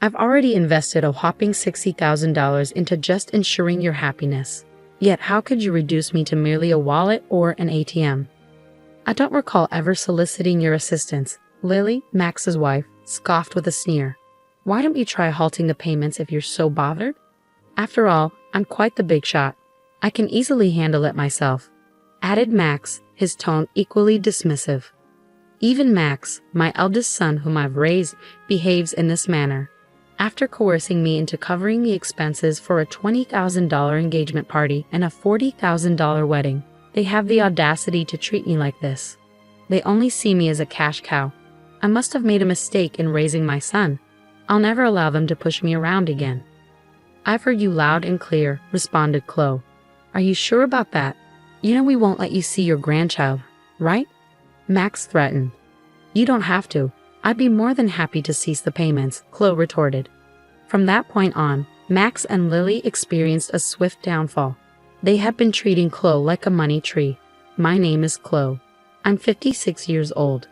I've already invested a whopping $60,000 into just ensuring your happiness. Yet how could you reduce me to merely a wallet or an ATM? I don't recall ever soliciting your assistance. Lily, Max's wife, scoffed with a sneer. Why don't you try halting the payments if you're so bothered? After all, I'm quite the big shot. I can easily handle it myself, added Max, his tone equally dismissive. Even Max, my eldest son whom I've raised, behaves in this manner. After coercing me into covering the expenses for a $20,000 engagement party and a $40,000 wedding, they have the audacity to treat me like this. They only see me as a cash cow. I must have made a mistake in raising my son. I'll never allow them to push me around again. I've heard you loud and clear, responded Chloe. Are you sure about that? You know we won't let you see your grandchild, right? Max threatened. You don't have to. I'd be more than happy to cease the payments, Chloe retorted. From that point on, Max and Lily experienced a swift downfall. They had been treating Chloe like a money tree. My name is Chloe. I'm 56 years old.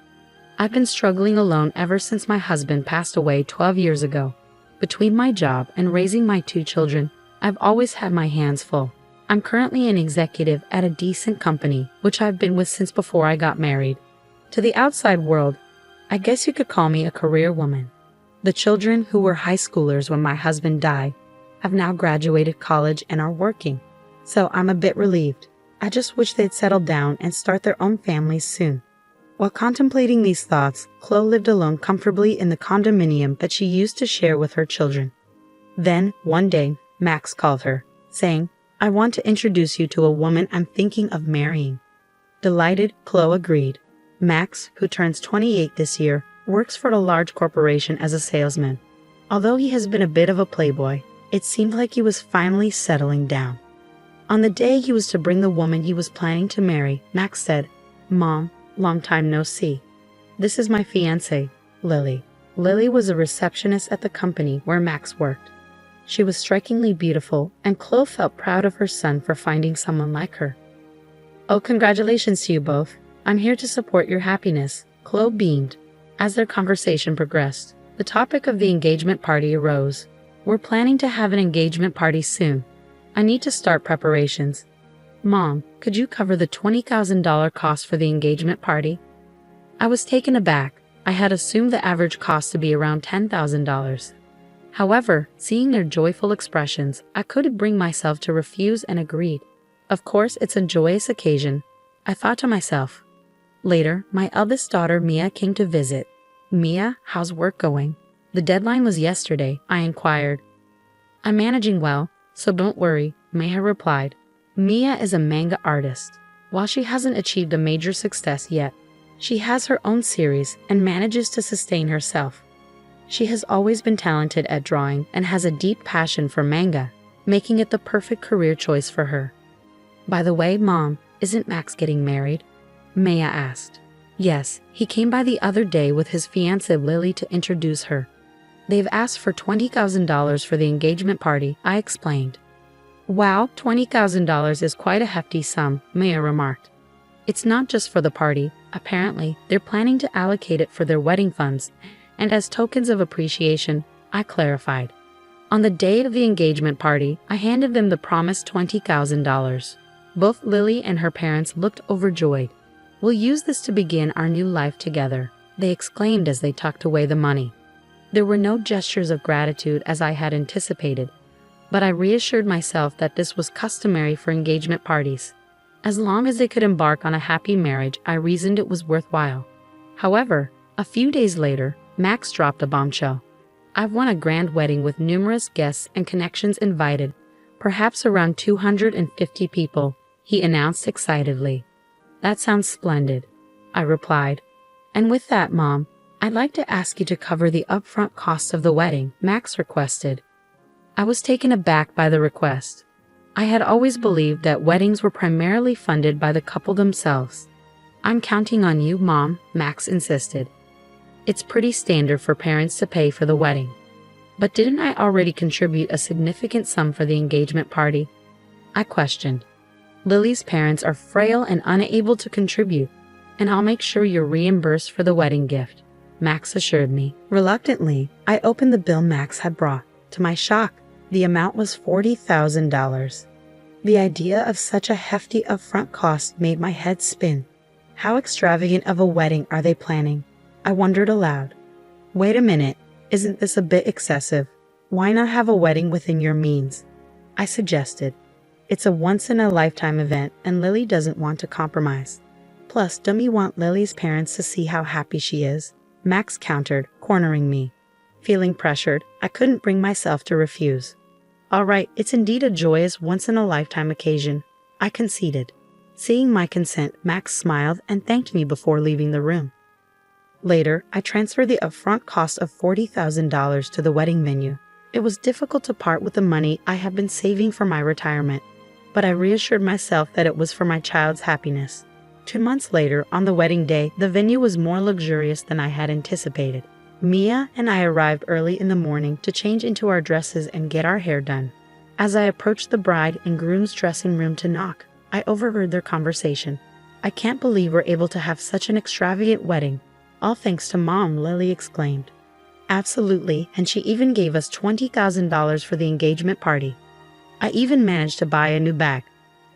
I've been struggling alone ever since my husband passed away 12 years ago. Between my job and raising my 2 children, I've always had my hands full. I'm currently an executive at a decent company, which I've been with since before I got married. To the outside world, I guess you could call me a career woman. The children, who were high schoolers when my husband died, have now graduated college and are working. So I'm a bit relieved. I just wish they'd settle down and start their own families soon. While contemplating these thoughts, Chloe lived alone comfortably in the condominium that she used to share with her children. Then, one day, Max called her, saying, I want to introduce you to a woman I'm thinking of marrying. Delighted, Chloe agreed. Max, who turns 28 this year, works for a large corporation as a salesman. Although he has been a bit of a playboy, it seemed like he was finally settling down. On the day he was to bring the woman he was planning to marry, Max said, Mom, long time no see. This is my fiancée, Lily. Lily was a receptionist at the company where Max worked. She was strikingly beautiful, and Chloe felt proud of her son for finding someone like her. Oh, congratulations to you both. I'm here to support your happiness, Chloe beamed. As their conversation progressed, the topic of the engagement party arose. We're planning to have an engagement party soon. I need to start preparations. Mom, could you cover the $20,000 cost for the engagement party? I was taken aback. I had assumed the average cost to be around $10,000. However, seeing their joyful expressions, I couldn't bring myself to refuse and agreed. Of course, it's a joyous occasion, I thought to myself. Later, my eldest daughter Mia came to visit. Mia, how's work going? The deadline was yesterday, I inquired. I'm managing well, so don't worry, Mia replied. Mia is a manga artist. While she hasn't achieved a major success yet, she has her own series and manages to sustain herself. She has always been talented at drawing and has a deep passion for manga, making it the perfect career choice for her. By the way, Mom, isn't Max getting married? Maya asked. Yes, he came by the other day with his fiancée Lily to introduce her. They've asked for $20,000 for the engagement party, I explained. Wow, $20,000 is quite a hefty sum, Maya remarked. It's not just for the party. Apparently, they're planning to allocate it for their wedding funds, and as tokens of appreciation, I clarified. On the day of the engagement party, I handed them the promised $20,000. Both Lily and her parents looked overjoyed. We'll use this to begin our new life together, they exclaimed as they tucked away the money. There were no gestures of gratitude as I had anticipated, but I reassured myself that this was customary for engagement parties. As long as they could embark on a happy marriage, I reasoned it was worthwhile. However, a few days later, Max dropped a bombshell. I've won a grand wedding with numerous guests and connections invited, perhaps around 250 people, he announced excitedly. That sounds splendid, I replied. And with that, Mom, I'd like to ask you to cover the upfront costs of the wedding, Max requested. I was taken aback by the request. I had always believed that weddings were primarily funded by the couple themselves. I'm counting on you, Mom, Max insisted. It's pretty standard for parents to pay for the wedding. But didn't I already contribute a significant sum for the engagement party? I questioned. Lily's parents are frail and unable to contribute, and I'll make sure you're reimbursed for the wedding gift. Max assured me. Reluctantly, I opened the bill Max had brought. To my shock, the amount was $40,000. The idea of such a hefty upfront cost made my head spin. How extravagant of a wedding are they planning? I wondered aloud. Wait a minute, isn't this a bit excessive? Why not have a wedding within your means? I suggested. It's a once-in-a-lifetime event and Lily doesn't want to compromise. Plus, don't we want Lily's parents to see how happy she is? Max countered, cornering me. Feeling pressured, I couldn't bring myself to refuse. All right, it's indeed a joyous once-in-a-lifetime occasion, I conceded. Seeing my consent, Max smiled and thanked me before leaving the room. Later, I transferred the upfront cost of $40,000 to the wedding venue. It was difficult to part with the money I had been saving for my retirement, but I reassured myself that it was for my child's happiness. 2 months later, on the wedding day, the venue was more luxurious than I had anticipated. Mia and I arrived early in the morning to change into our dresses and get our hair done. As I approached the bride and groom's dressing room to knock, I overheard their conversation. I can't believe we're able to have such an extravagant wedding. All thanks to Mom, Lily exclaimed. Absolutely, and she even gave us $20,000 for the engagement party. I even managed to buy a new bag.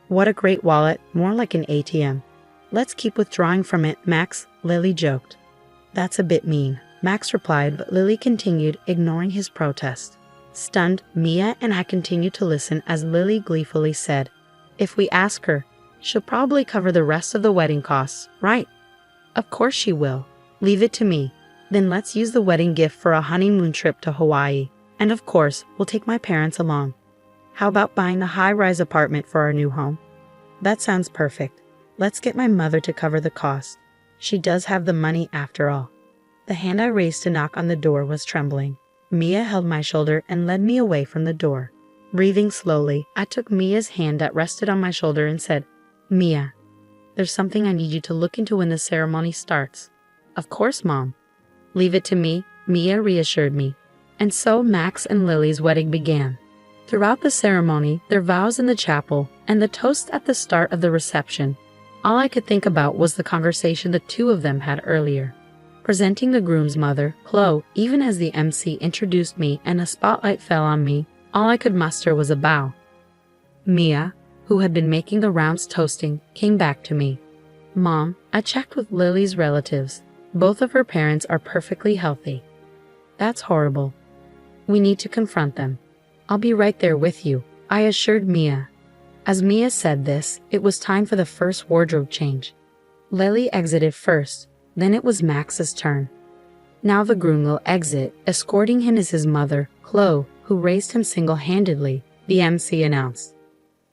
What a great wallet, more like an ATM. Let's keep withdrawing from it, Max, Lily joked. That's a bit mean, Max replied, but Lily continued, ignoring his protest. Stunned, Mia and I continued to listen as Lily gleefully said, If we ask her, she'll probably cover the rest of the wedding costs, right? Of course she will. Leave it to me. Then let's use the wedding gift for a honeymoon trip to Hawaii. And of course, we'll take my parents along. How about buying a high-rise apartment for our new home? That sounds perfect. Let's get my mother to cover the cost. She does have the money after all. The hand I raised to knock on the door was trembling. Mia held my shoulder and led me away from the door. Breathing slowly, I took Mia's hand that rested on my shoulder and said, Mia, there's something I need you to look into when the ceremony starts. Of course, Mom. Leave it to me, Mia reassured me. And so Max and Lily's wedding began. Throughout the ceremony, their vows in the chapel, and the toast at the start of the reception, all I could think about was the conversation the two of them had earlier. Presenting the groom's mother, Chloe, even as the MC introduced me and a spotlight fell on me, all I could muster was a bow. Mia, who had been making the rounds toasting, came back to me. Mom, I checked with Lily's relatives. Both of her parents are perfectly healthy. That's horrible. We need to confront them. I'll be right there with you, I assured Mia. As Mia said this, it was time for the first wardrobe change. Lily exited first, then it was Max's turn. Now the groom will exit, escorting him is his mother, Chloe, who raised him single-handedly, the MC announced.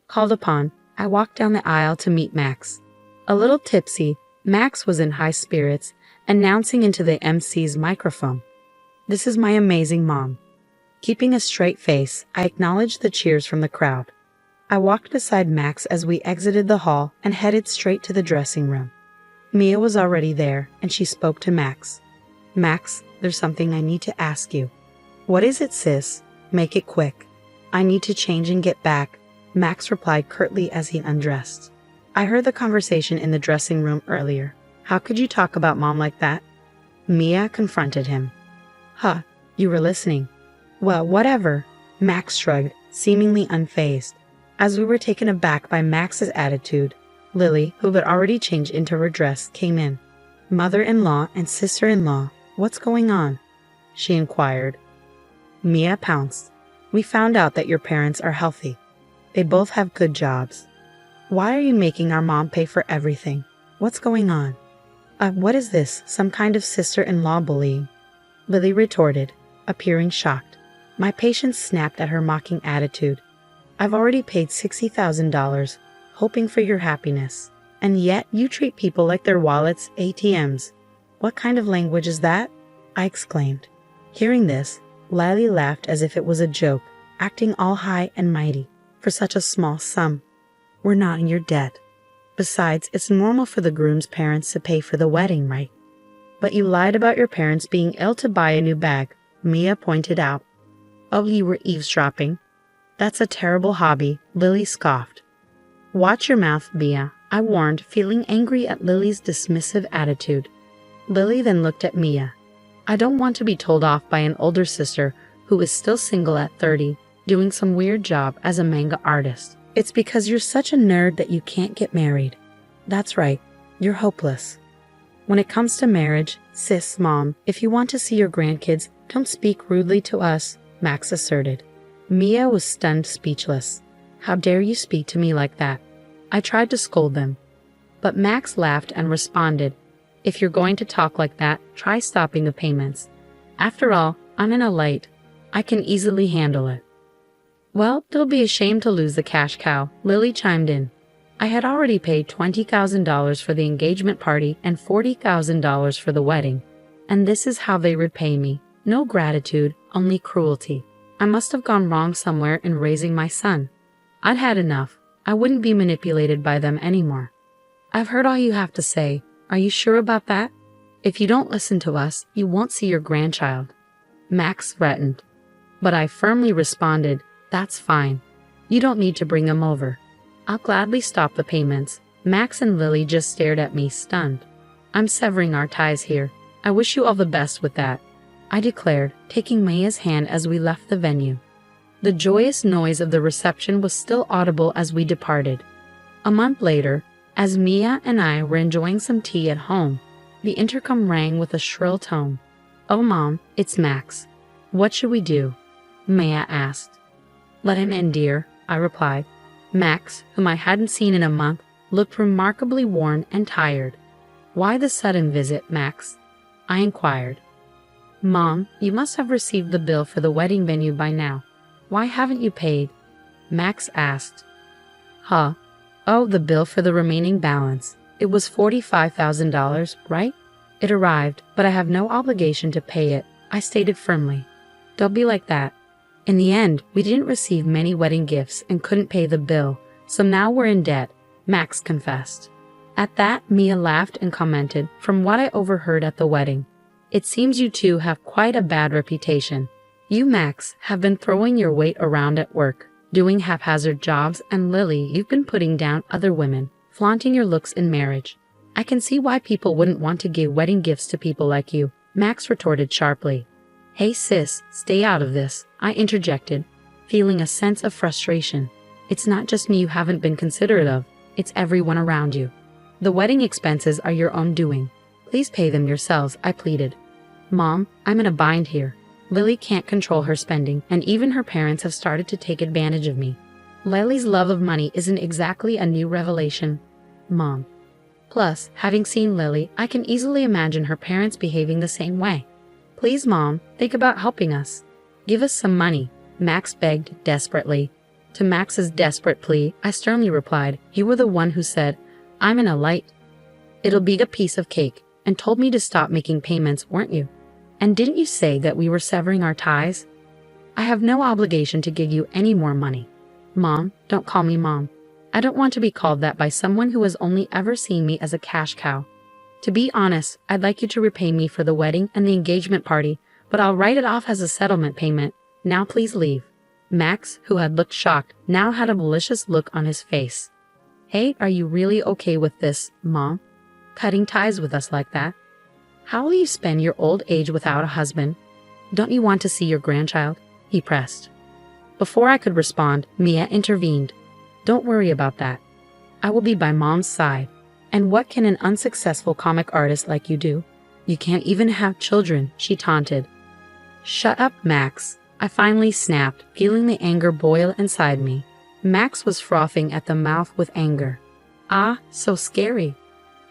Called upon, I walked down the aisle to meet Max. A little tipsy, Max was in high spirits, announcing into the MC's microphone. This is my amazing mom. Keeping a straight face, I acknowledged the cheers from the crowd. I walked beside Max as we exited the hall and headed straight to the dressing room. Mia was already there, and she spoke to Max. Max, there's something I need to ask you. What is it, sis? Make it quick. I need to change and get back, Max replied curtly as he undressed. I heard the conversation in the dressing room earlier. How could you talk about Mom like that? Mia confronted him. Huh, you were listening. Well, whatever, Max shrugged, seemingly unfazed. As we were taken aback by Max's attitude, Lily, who had already changed into her dress, came in. Mother-in-law and sister-in-law, what's going on? She inquired. Mia pounced. We found out that your parents are healthy. They both have good jobs. Why are you making our mom pay for everything? What's going on? What is this, some kind of sister-in-law bullying? Lily retorted, appearing shocked. My patience snapped at her mocking attitude. I've already paid $60,000, hoping for your happiness. And yet you treat people like their wallets, ATMs. What kind of language is that? I exclaimed. Hearing this, Lily laughed as if it was a joke, acting all high and mighty. For such a small sum. We're not in your debt. Besides, it's normal for the groom's parents to pay for the wedding, right? But you lied about your parents being ill to buy a new bag, Mia pointed out. Oh, you were eavesdropping. That's a terrible hobby, Lily scoffed. Watch your mouth, Mia, I warned, feeling angry at Lily's dismissive attitude. Lily then looked at Mia. I don't want to be told off by an older sister who is still single at 30, doing some weird job as a manga artist. It's because you're such a nerd that you can't get married. That's right, you're hopeless. When it comes to marriage, sis, mom, if you want to see your grandkids, don't speak rudely to us, Max asserted. Mia was stunned speechless. How dare you speak to me like that? I tried to scold them. But Max laughed and responded, if you're going to talk like that, try stopping the payments. After all, I'm in a light. I can easily handle it. Well, it'll be a shame to lose the cash cow, Lily chimed in. I had already paid $20,000 for the engagement party and $40,000 for the wedding. And this is how they repay me. No gratitude, only cruelty. I must have gone wrong somewhere in raising my son. I'd had enough. I wouldn't be manipulated by them anymore. I've heard all you have to say. Are you sure about that? If you don't listen to us, you won't see your grandchild. Max threatened. But I firmly responded, that's fine. You don't need to bring him over. I'll gladly stop the payments. Max and Lily just stared at me, stunned. I'm severing our ties here. I wish you all the best with that, I declared, taking Mia's hand as we left the venue. The joyous noise of the reception was still audible as we departed. A month later, as Mia and I were enjoying some tea at home, the intercom rang with a shrill tone. Oh, Mom, it's Max. What should we do? Mia asked. Let him in, dear, I replied. Max, whom I hadn't seen in a month, looked remarkably worn and tired. Why the sudden visit, Max? I inquired. Mom, you must have received the bill for the wedding venue by now. Why haven't you paid? Max asked. Huh? Oh, the bill for the remaining balance. It was $45,000, right? It arrived, but I have no obligation to pay it, I stated firmly. Don't be like that. In the end, we didn't receive many wedding gifts and couldn't pay the bill, so now we're in debt, Max confessed. At that, Mia laughed and commented, from what I overheard at the wedding. It seems you two have quite a bad reputation. You, Max, have been throwing your weight around at work, doing haphazard jobs, and Lily, you've been putting down other women, flaunting your looks in marriage. I can see why people wouldn't want to give wedding gifts to people like you, Max retorted sharply. Hey sis, stay out of this, I interjected, feeling a sense of frustration. It's not just me you haven't been considerate of, it's everyone around you. The wedding expenses are your own doing. Please pay them yourselves, I pleaded. Mom, I'm in a bind here. Lily can't control her spending, and even her parents have started to take advantage of me. Lily's love of money isn't exactly a new revelation, Mom. Plus, having seen Lily, I can easily imagine her parents behaving the same way. Please, Mom, think about helping us. Give us some money, Max begged desperately. To Max's desperate plea, I sternly replied, you were the one who said, I'm in a light. It'll be a piece of cake, and told me to stop making payments, weren't you? And didn't you say that we were severing our ties? I have no obligation to give you any more money. Mom, don't call me Mom. I don't want to be called that by someone who has only ever seen me as a cash cow. To be honest, I'd like you to repay me for the wedding and the engagement party, but I'll write it off as a settlement payment. Now please leave. Max, who had looked shocked, now had a malicious look on his face. Hey, are you really okay with this, Mom? Cutting ties with us like that? How will you spend your old age without a husband? Don't you want to see your grandchild? He pressed. Before I could respond, Mia intervened. Don't worry about that. I will be by Mom's side. And what can an unsuccessful comic artist like you do? You can't even have children, she taunted. Shut up, Max. I finally snapped, feeling the anger boil inside me. Max was frothing at the mouth with anger. Ah, so scary.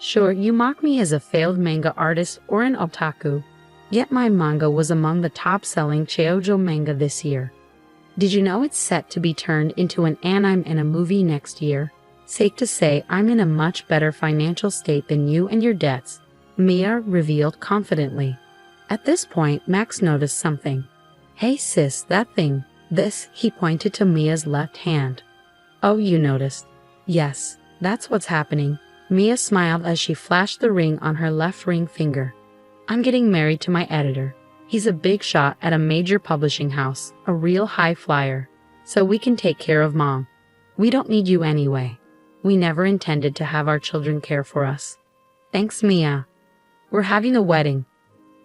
Sure, you mock me as a failed manga artist or an otaku. Yet my manga was among the top-selling shoujo manga this year. Did you know it's set to be turned into an anime and a movie next year? Safe to say I'm in a much better financial state than you and your debts, Mia revealed confidently. At this point, Max noticed something. Hey sis, that thing. This, he pointed to Mia's left hand. Oh, you noticed? Yes, that's what's happening. Mia smiled as she flashed the ring on her left ring finger. I'm getting married to my editor. He's a big shot at a major publishing house, a real high flyer. So we can take care of Mom. We don't need you anyway. We never intended to have our children care for us. Thanks, Mia. We're having a wedding.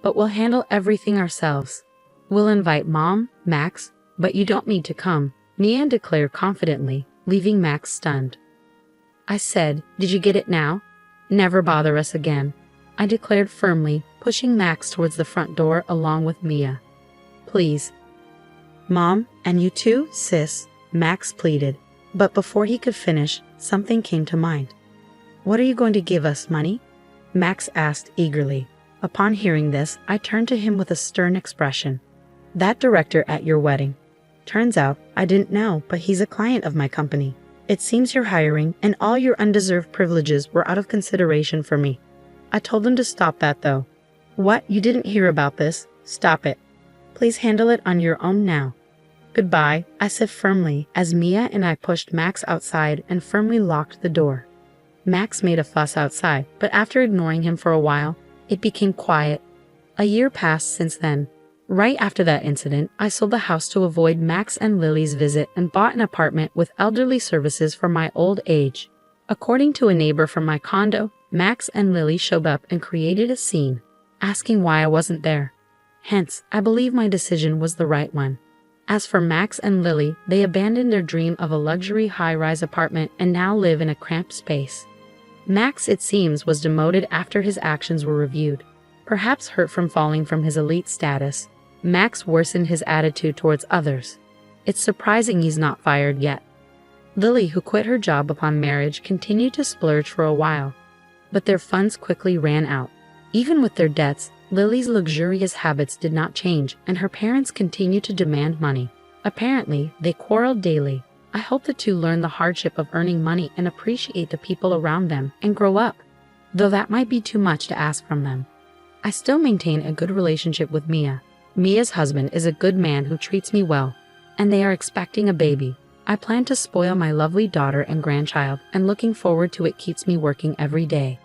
but we'll handle everything ourselves. We'll invite Mom, Max, but you don't need to come," Mia declared confidently, leaving Max stunned. "I said, did you get it now? Never bother us again," I declared firmly, pushing Max towards the front door along with Mia. "Please." "Mom, and you too, sis," Max pleaded. But before he could finish, something came to mind. "What are you going to give us, money?" Max asked eagerly. Upon hearing this, I turned to him with a stern expression. "That director at your wedding. Turns out, I didn't know, but he's a client of my company. It seems you're hiring, and all your undeserved privileges were out of consideration for me. I told him to stop that though." "What? You didn't hear about this? Stop it. Please handle it on your own now." "Goodbye," I said firmly as Mia and I pushed Max outside and firmly locked the door. Max made a fuss outside, but after ignoring him for a while, it became quiet. A year passed since then. Right after that incident, I sold the house to avoid Max and Lily's visit and bought an apartment with elderly services for my old age. According to a neighbor from my condo, Max and Lily showed up and created a scene, asking why I wasn't there. Hence, I believe my decision was the right one. As for Max and Lily, they abandoned their dream of a luxury high-rise apartment and now live in a cramped space. Max, it seems, was demoted after his actions were reviewed. Perhaps hurt from falling from his elite status, Max worsened his attitude towards others. It's surprising he's not fired yet. Lily, who quit her job upon marriage, continued to splurge for a while, but their funds quickly ran out. Even with their debts, Lily's luxurious habits did not change, and her parents continued to demand money. Apparently, they quarreled daily. I hope the two learn the hardship of earning money and appreciate the people around them and grow up, though that might be too much to ask from them. I still maintain a good relationship with Mia. Mia's husband is a good man who treats me well, and they are expecting a baby. I plan to spoil my lovely daughter and grandchild, and looking forward to it keeps me working every day.